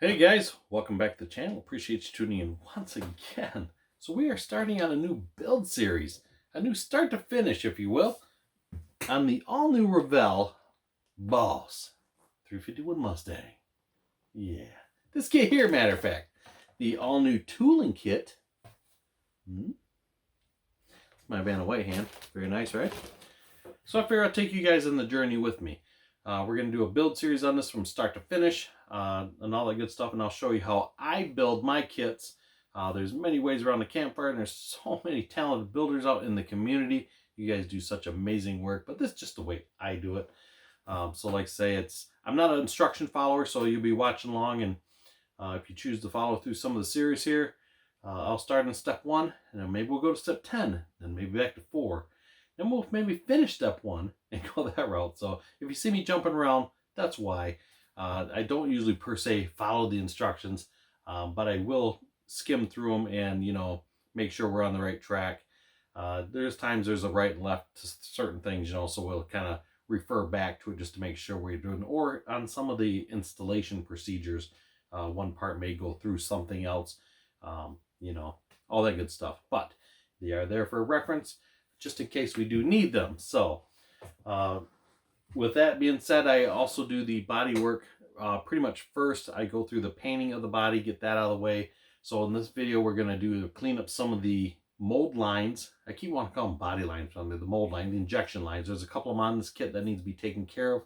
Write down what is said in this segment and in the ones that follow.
Hey guys, welcome back to the channel. Appreciate you tuning in once again. So we are starting on a new build series, a new start to finish, if you will, on the all-new Revell Boss 351 Mustang. Yeah, this kit here, matter of fact, the all-new tooling kit. My Vanna White hand, very nice, right? So I figure I'll take you guys on the journey with me. We're going to do a build series on this from start to finish and all that good stuff, and I'll show you how I build my kits. There's many ways around the campfire, and there's so many talented builders out in the community. You guys do such amazing work, but this is just the way I do it. So like I say, I'm not an instruction follower, so you'll be watching along, and if you choose to follow through some of the series here, I'll start in step 1, and then maybe we'll go to step 10, and maybe back to 4. Then we'll maybe finish step 1 and go that route. So if you see me jumping around, that's why. I don't usually per se follow the instructions, but I will skim through them and, make sure we're on the right track. There's times there's a right and left to certain things, so we'll kind of refer back to it just to make sure we're doing, or on some of the installation procedures, one part may go through something else, all that good stuff. But they are there for reference, just in case we do need them. So with that being said, I also do the body work pretty much first. I go through the painting of the body, get that out of the way. So in this video, we're going to do clean up some of the mold lines. I keep wanting to call them body lines, the mold line, the injection lines. There's a couple of them on this kit that needs to be taken care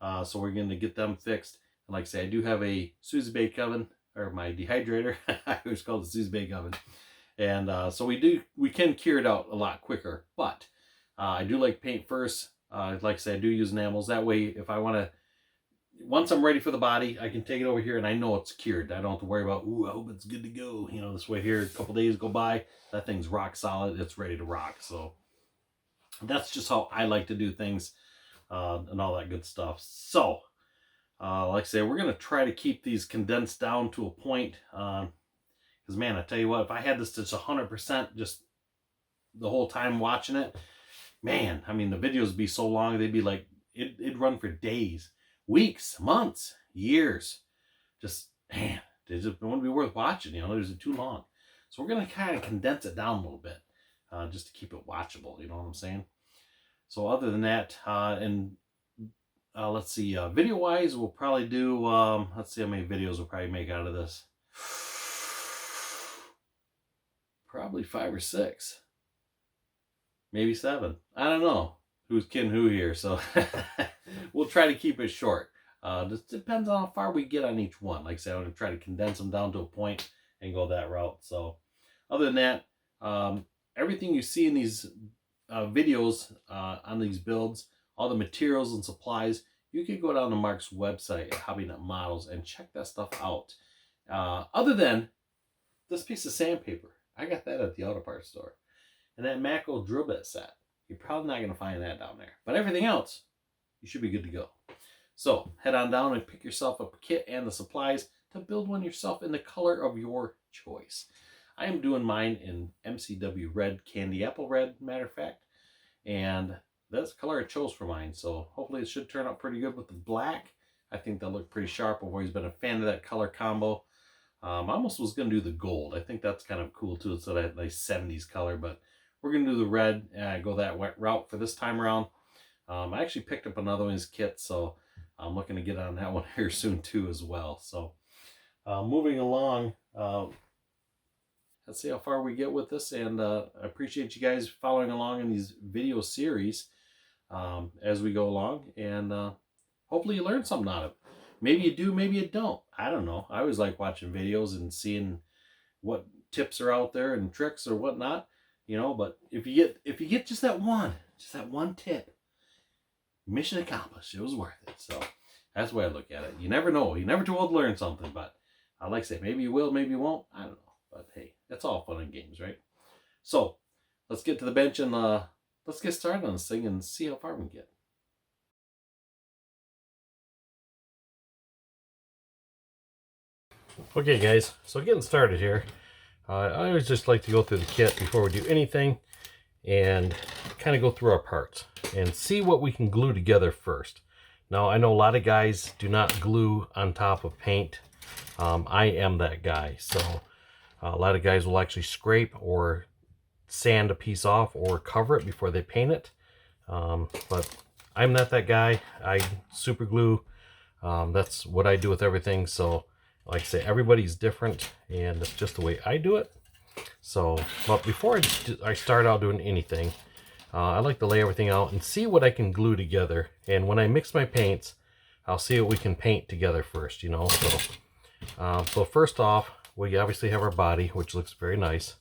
of. So we're going to get them fixed. And like I say, I do have a Suzy bake oven, or my dehydrator. I always call it the Suzy bake oven. And so we can cure it out a lot quicker, but I do like paint first. Like I said, I do use enamels. That way, if I want to, once I'm ready for the body, I can take it over here and I know it's cured. I don't have to worry about, I hope it's good to go. This way here, a couple days go by, that thing's rock solid. It's ready to rock. So that's just how I like to do things and all that good stuff. So like I say, we're going to try to keep these condensed down to a point. Because, man, I tell you what, if I had this to 100% just the whole time watching it, man, I mean, the videos would be so long, they'd be like, it'd run for days, weeks, months, years. Just, man, it wouldn't be worth watching, there's too long. So we're going to kind of condense it down a little bit, just to keep it watchable, you know what I'm saying? So other than that, let's see, video-wise, we'll probably do, let's see how many videos we'll probably make out of this. Probably 5 or 6, maybe 7. I don't know who's kidding who here, so we'll try to keep it short. Just depends on how far we get on each one. Like I said, I'm going to try to condense them down to a point and go that route. So other than that, everything you see in these videos on these builds, all the materials and supplies, you can go down to Mark's website at Hobby Nut Models and check that stuff out. Other than this piece of sandpaper, I got that at the auto parts store. And that Mako drill bit set, you're probably not going to find that down there. But everything else, you should be good to go. So head on down and pick yourself up a kit and the supplies to build one yourself in the color of your choice. I am doing mine in MCW red, candy apple red, matter of fact. And that's the color I chose for mine. So hopefully it should turn out pretty good with the black. I think they'll look pretty sharp. I've always been a fan of that color combo. I almost was going to do the gold. I think that's kind of cool too. It's that nice 70s color, but we're going to do the red and go that route for this time around. I actually picked up another one of his kits, so I'm looking to get on that one here soon too as well. So moving along, let's see how far we get with this, and I appreciate you guys following along in these video series as we go along, and hopefully you learn something out of it. Maybe you do, maybe you don't. I don't know. I always like watching videos and seeing what tips are out there and tricks or whatnot, but if you get just that one tip, mission accomplished. It was worth it. So that's the way I look at it. You never know. You're never too old to learn something, but I like to say, maybe you will, maybe you won't. I don't know. But hey, that's all fun and games, right? So let's get to the bench and let's get started on this thing and see how far we can get. Okay guys, so getting started here. I always just like to go through the kit before we do anything and kind of go through our parts and see what we can glue together first. Now I know a lot of guys do not glue on top of paint I am that guy. So a lot of guys will actually scrape or sand a piece off or cover it before they paint it. But I'm not that guy. I super glue. That's what I do with everything. So like I say, everybody's different, and it's just the way I do it. So, but before I start out doing anything, I like to lay everything out and see what I can glue together. And when I mix my paints, I'll see what we can paint together first, you know. So first off, we obviously have our body, which looks very nice.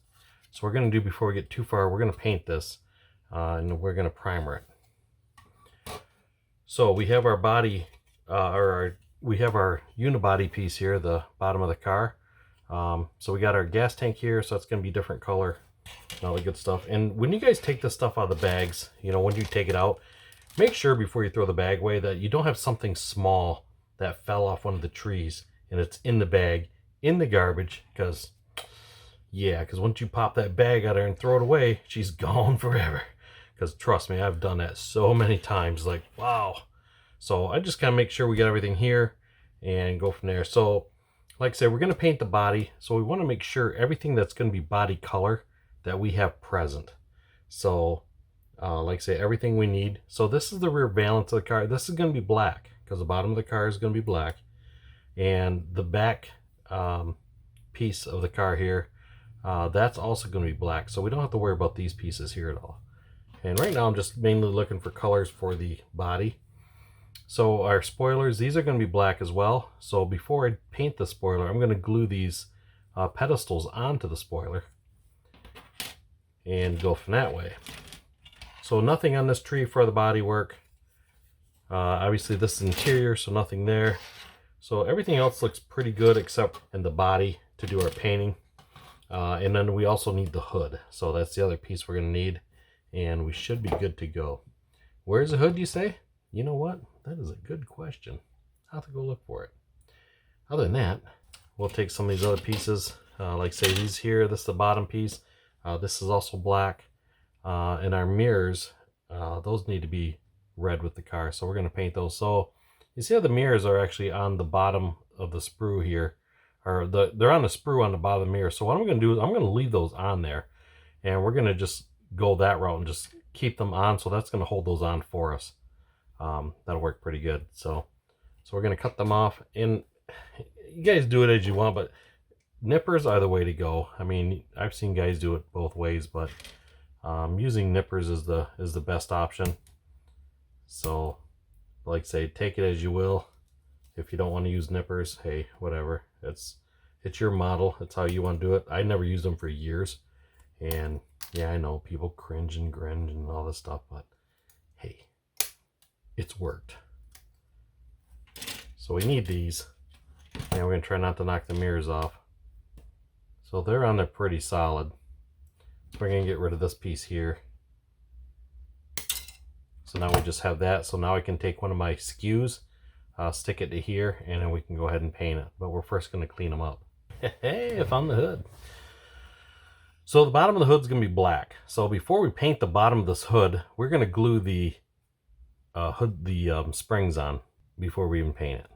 So we're going to do, before we get too far, we're going to paint this, and we're going to primer it. So we have our body, we have our unibody piece here, the bottom of the car. So we got our gas tank here, so it's going to be different color and all the good stuff. And when you guys take this stuff out of the bags, you know, when you take it out, make sure before you throw the bag away that you don't have something small that fell off one of the trees and it's in the bag, in the garbage, because once you pop that bag out there and throw it away, she's gone forever. Because trust me, I've done that so many times, like, wow. So I just kind of make sure we get everything here and go from there. So like I said, we're going to paint the body. So we want to make sure everything that's going to be body color that we have present. So like I say, everything we need. So this is the rear valance of the car. This is going to be black because the bottom of the car is going to be black. And the back piece of the car here, that's also going to be black. So we don't have to worry about these pieces here at all. And right now I'm just mainly looking for colors for the body. So our spoilers, these are going to be black as well. So before I paint the spoiler, I'm going to glue these pedestals onto the spoiler and go from that way. So nothing on this tree for the body work. Obviously this is interior, so nothing there. So everything else looks pretty good except in the body to do our painting. And then we also need the hood. So that's the other piece we're going to need. And we should be good to go. Where's the hood, you say? You know what? That is a good question. I'll have to go look for it. Other than that, we'll take some of these other pieces. Like say these here, this is the bottom piece. This is also black. And our mirrors, those need to be red with the car. So we're going to paint those. So you see how the mirrors are actually on the bottom of the sprue here. Or they're on the sprue on the bottom of the mirror. So what I'm going to do is I'm going to leave those on there. And we're going to just go that route and just keep them on. So that's going to hold those on for us. That'll work pretty good. So we're going to cut them off, and you guys do it as you want, but nippers are the way to go. I mean, I've seen guys do it both ways, but using nippers is the best option. So like I say, take it as you will. If you don't want to use nippers, hey, whatever. It's your model. It's how you want to do it. I never used them for years, and yeah, I know people cringe and grin and all this stuff, but hey, it's worked. So we need these, and we're going to try not to knock the mirrors off. So they're on there pretty solid. We're going to get rid of this piece here. So now we just have that. So now I can take one of my skews, stick it to here, and then we can go ahead and paint it. But we're first going to clean them up. Hey, I found the hood. So the bottom of the hood is going to be black. So before we paint the bottom of this hood, we're going to glue the springs on before we even paint it.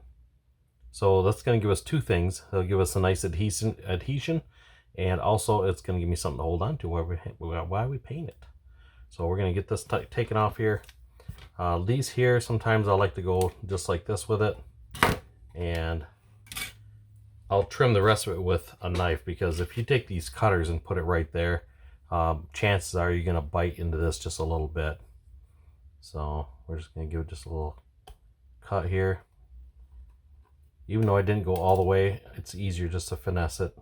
So that's going to give us two things. It'll give us a nice adhesion, and also it's going to give me something to hold on to while we paint it. So we're going to get this taken off here. These here, sometimes I like to go just like this with it, and I'll trim the rest of it with a knife, because if you take these cutters and put it right there, chances are you're going to bite into this just a little bit. So we're just going to give it just a little cut here. Even though I didn't go all the way, it's easier just to finesse it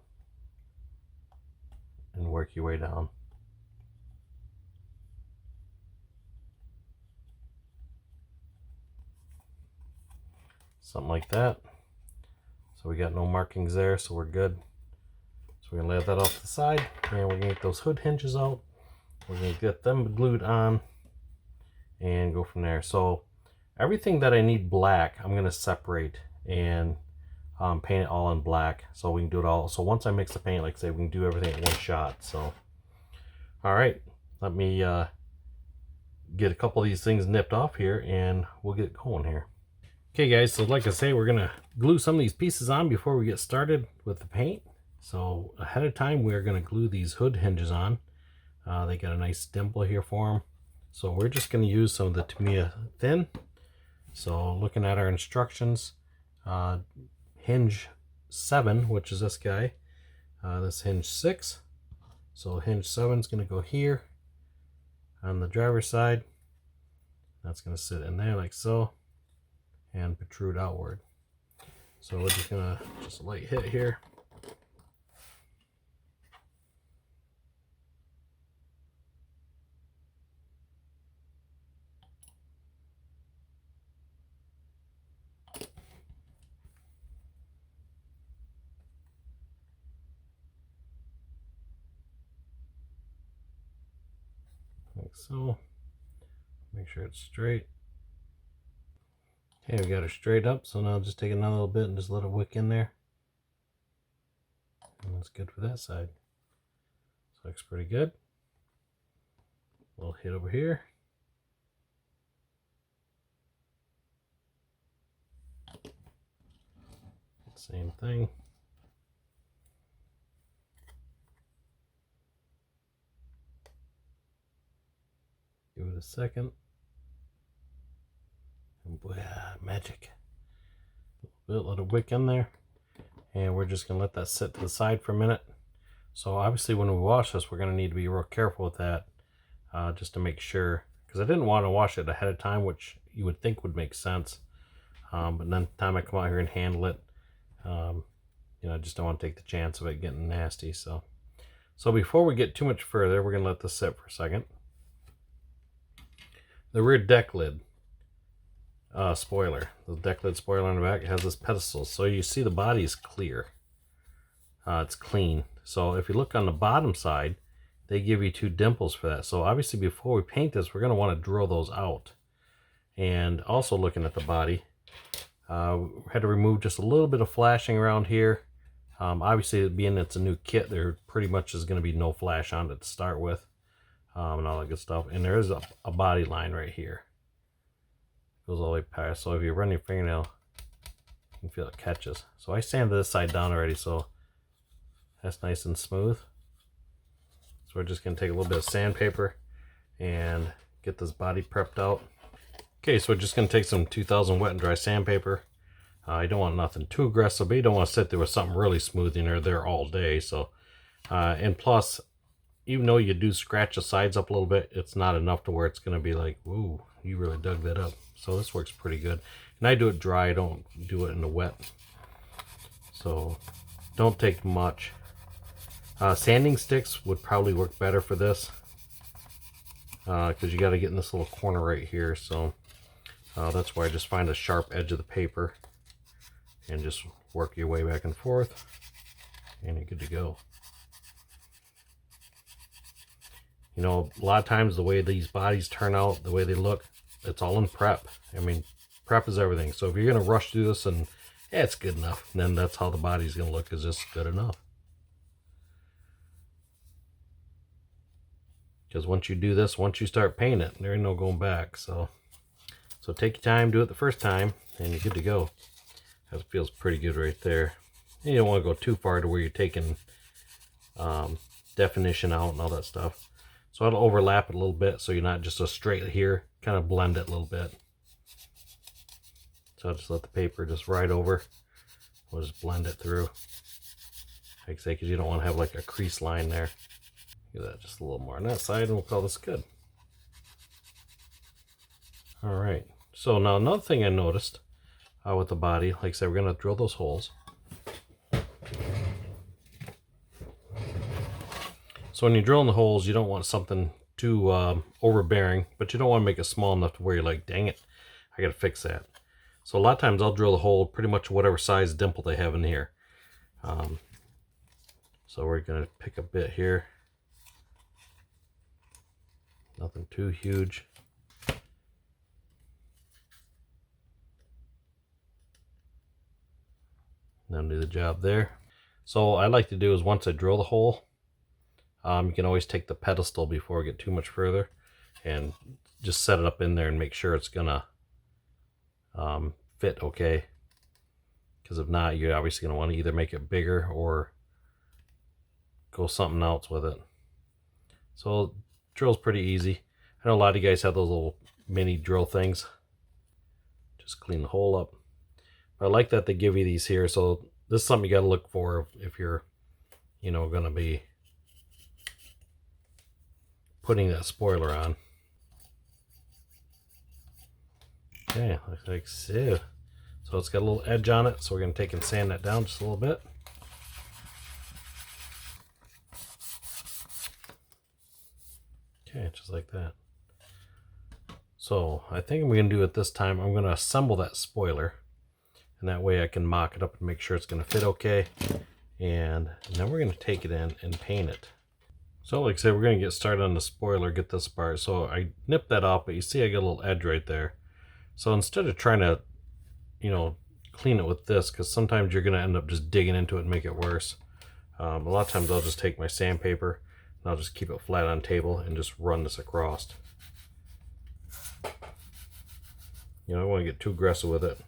and work your way down. Something like that. So we got no markings there, so we're good. So we're going to lay that off to the side, and we're going to get those hood hinges out. We're going to get them glued on and go from there. So everything that I need black, I'm going to separate and paint it all in black, so we can do it all. So once I mix the paint, like I say, we can do everything at one shot. So all right, let me get a couple of these things nipped off here, and we'll get going here. Okay guys, so like I say, we're gonna glue some of these pieces on before we get started with the paint. So ahead of time, we're gonna glue these hood hinges on. They got a nice dimple here for them. So we're just gonna use some of the Tamiya thin. So looking at our instructions, hinge 7, which is this guy, this hinge 6. So hinge 7 is gonna go here on the driver's side. That's gonna sit in there like so and protrude outward. So we're just gonna a light hit here. Like so. Make sure it's straight. Okay, we got her straight up, so now just take another little bit and just let it wick in there. And that's good for that side. So looks pretty good. A little hit over here. Same thing. Give it a second. And boy, magic. A little bit, let it wick in there. And we're just gonna let that sit to the side for a minute. So obviously when we wash this, we're gonna need to be real careful with that, just to make sure, because I didn't want to wash it ahead of time, which you would think would make sense. But then the time I come out here and handle it, you know, I just don't want to take the chance of it getting nasty. So before we get too much further, we're gonna let this sit for a second. The rear deck lid spoiler, the deck lid spoiler on the back, has this pedestal, so you see the body is clear. It's clean. So if you look on the bottom side, they give you 2 dimples for that. So obviously before we paint this, we're going to want to drill those out. And also looking at the body, had to remove just a little bit of flashing around here. Obviously being it's a new kit, there pretty much is going to be no flash on it to start with, and all that good stuff. And there is a body line right here. Goes all the way past, so if you run your fingernail, you can feel it catches. So I sanded this side down already, so that's nice and smooth. So we're just going to take a little bit of sandpaper and get this body prepped out. Okay, so we're just going to take some 2000 wet and dry sandpaper. You don't want nothing too aggressive, but you don't want to sit there with something really smooth in there all day. So and plus, even though you do scratch the sides up a little bit, it's not enough to where it's going to be like, woo, you really dug that up. So this works pretty good. And I do it dry, I don't do it in the wet. So don't take much. Sanding sticks would probably work better for this, because you got to get in this little corner right here. So that's why I just find a sharp edge of the paper and just work your way back and forth, and you're good to go. You know, a lot of times the way these bodies turn out, the way they look, it's all in prep. I mean, prep is everything. So if you're going to rush through this and, yeah, it's good enough, then that's how the body's going to look, is just good enough. Because once you do this, once you start painting it, there ain't no going back. So take your time, do it the first time, and you're good to go. That feels pretty good right there. And you don't want to go too far to where you're taking definition out and all that stuff. So I'll overlap it a little bit, so you're not just a straight here. Kind of blend it a little bit. So I'll just let the paper just ride over. We'll just blend it through. Like I say, because you don't want to have like a crease line there. Get that just a little more on that side, and we'll call this good. All right. So now another thing I noticed with the body, like I said, we're going to drill those holes. So when you're drilling the holes, you don't want something too overbearing, but you don't want to make it small enough to where you're like, dang it, I got to fix that. So a lot of times I'll drill the hole pretty much whatever size dimple they have in here. So we're going to pick a bit here. Nothing too huge. Now do the job there. So I like to do is once I drill the hole, you can always take the pedestal before we get too much further and just set it up in there and make sure it's gonna fit okay. Because if not, you're obviously going to want to either make it bigger or go something else with it. So drill's pretty easy. I know a lot of you guys have those little mini drill things. Just clean the hole up. But I like that they give you these here. So this is something you got to look for if you're, you know, going to be putting that spoiler on. Okay, looks like so. So it's got a little edge on it, so we're going to take and sand that down just a little bit. Okay, just like that. So I think I'm going to do it this time. I'm going to assemble that spoiler, and that way I can mock it up and make sure it's going to fit okay. And then we're going to take it in and paint it. So like I said, we're going to get started on the spoiler, get this part. So I nipped that off, but you see I got a little edge right there. So instead of trying to, you know, clean it with this, because sometimes you're going to end up just digging into it and make it worse. A lot of times I'll just take my sandpaper and I'll just keep it flat on the table and just run this across. You know, I don't want to get too aggressive with it.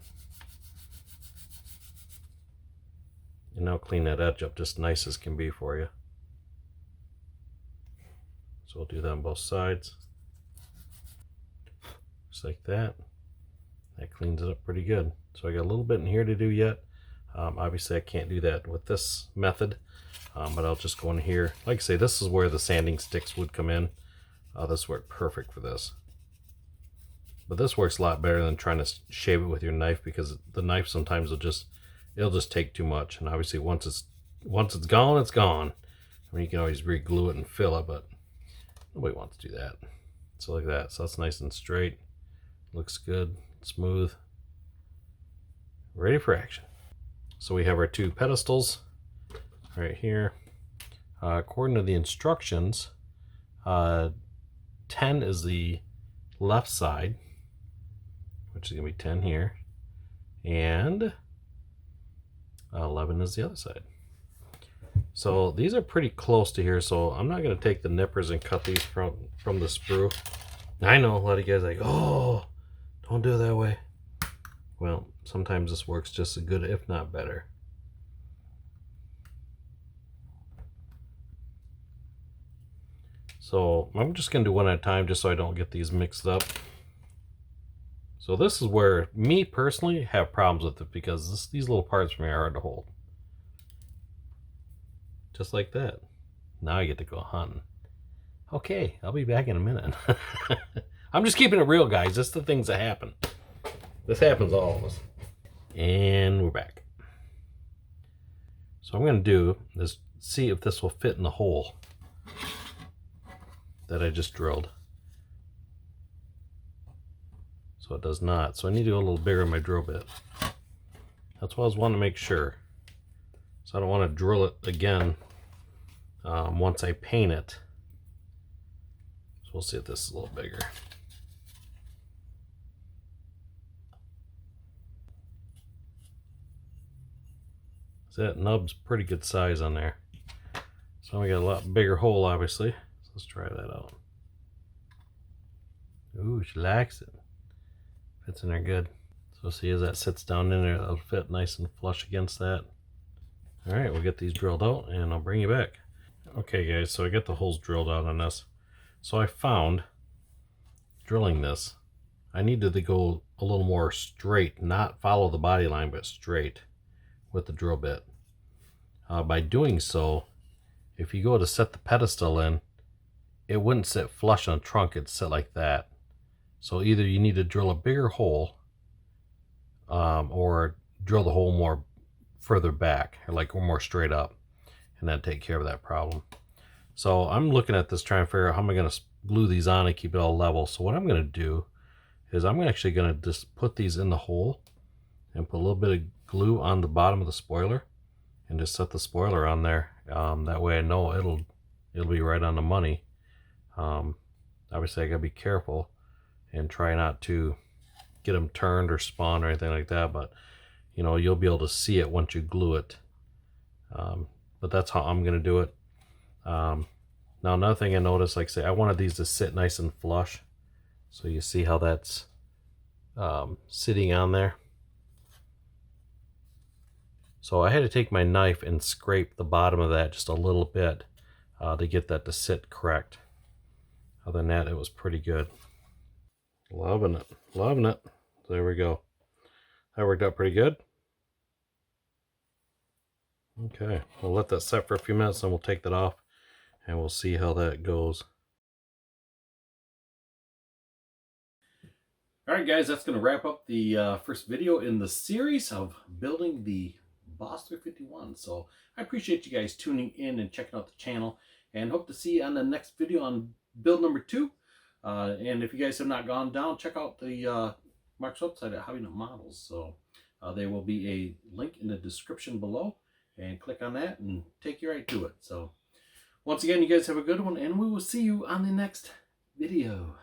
And now clean that edge up just nice as can be for you. So we'll do that on both sides. Just like that. That cleans it up pretty good. So I got a little bit in here to do yet. Obviously I can't do that with this method, but I'll just go in here. Like I say, this is where the sanding sticks would come in. This worked perfect for this. But this works a lot better than trying to shave it with your knife, because the knife sometimes it'll just take too much. And obviously once it's gone, it's gone. I mean, you can always re-glue it and fill it, but nobody wants to do that. So like that. So that's nice and straight. Looks good, smooth. Ready for action. So we have our two pedestals right here. According to the instructions, 10 is the left side, which is going to be 10 here, and 11 is the other side. So these are pretty close to here, so I'm not going to take the nippers and cut these from the sprue. I know a lot of you guys are like, oh, don't do it that way. Well, sometimes this works just as good, if not better. So I'm just going to do one at a time just so I don't get these mixed up. So this is where me personally have problems with it, because these little parts for me are hard to hold. Just like that. Now I get to go hunting. Okay, I'll be back in a minute. I'm just keeping it real, guys. That's the things that happen. This happens to all of us. And we're back. So what I'm going to do is see if this will fit in the hole that I just drilled. So it does not. So I need to go a little bigger in my drill bit. That's what I was wanting to make sure. So I don't want to drill it again once I paint it. So we'll see if this is a little bigger. So that nub's pretty good size on there. So we got a lot bigger hole, obviously. So let's try that out. Ooh, she likes it. Fits in there good. So see, as that sits down in there, it'll fit nice and flush against that. All right, we'll get these drilled out and I'll bring you back. Okay guys, so I got the holes drilled out on this. So I found, drilling this, I needed to go a little more straight, not follow the body line, but straight with the drill bit. By doing so, if you go to set the pedestal in, it wouldn't sit flush on the trunk, it'd sit like that. So either you need to drill a bigger hole or drill the hole more further back, or like more straight up, and that'd take care of that problem. So I'm looking at this trying to figure out how am I going to glue these on and keep it all level. So what I'm going to do is I'm actually going to just put these in the hole and put a little bit of glue on the bottom of the spoiler and just set the spoiler on there. That way I know it'll be right on the money. Obviously I gotta be careful and try not to get them turned or spun or anything like that, but you know, you'll be able to see it once you glue it. But that's how I'm gonna do it. Now another thing I noticed, like I say, I wanted these to sit nice and flush, so you see how that's sitting on there. So I had to take my knife and scrape the bottom of that just a little bit to get that to sit correct. Other than that, it was pretty good. Loving it, loving it. There we go. That worked out pretty good. Okay, we'll let that set for a few minutes and we'll take that off and we'll see how that goes. Alright guys, that's going to wrap up the first video in the series of building the Boss 351. So I appreciate you guys tuning in and checking out the channel, and hope to see you on the next video on build number 2. And if you guys have not gone down, check out the Mark's website at Hobby Nut Models. So there will be a link in the description below, and click on that and take you right to it. So once again, you guys have a good one, and we will see you on the next video.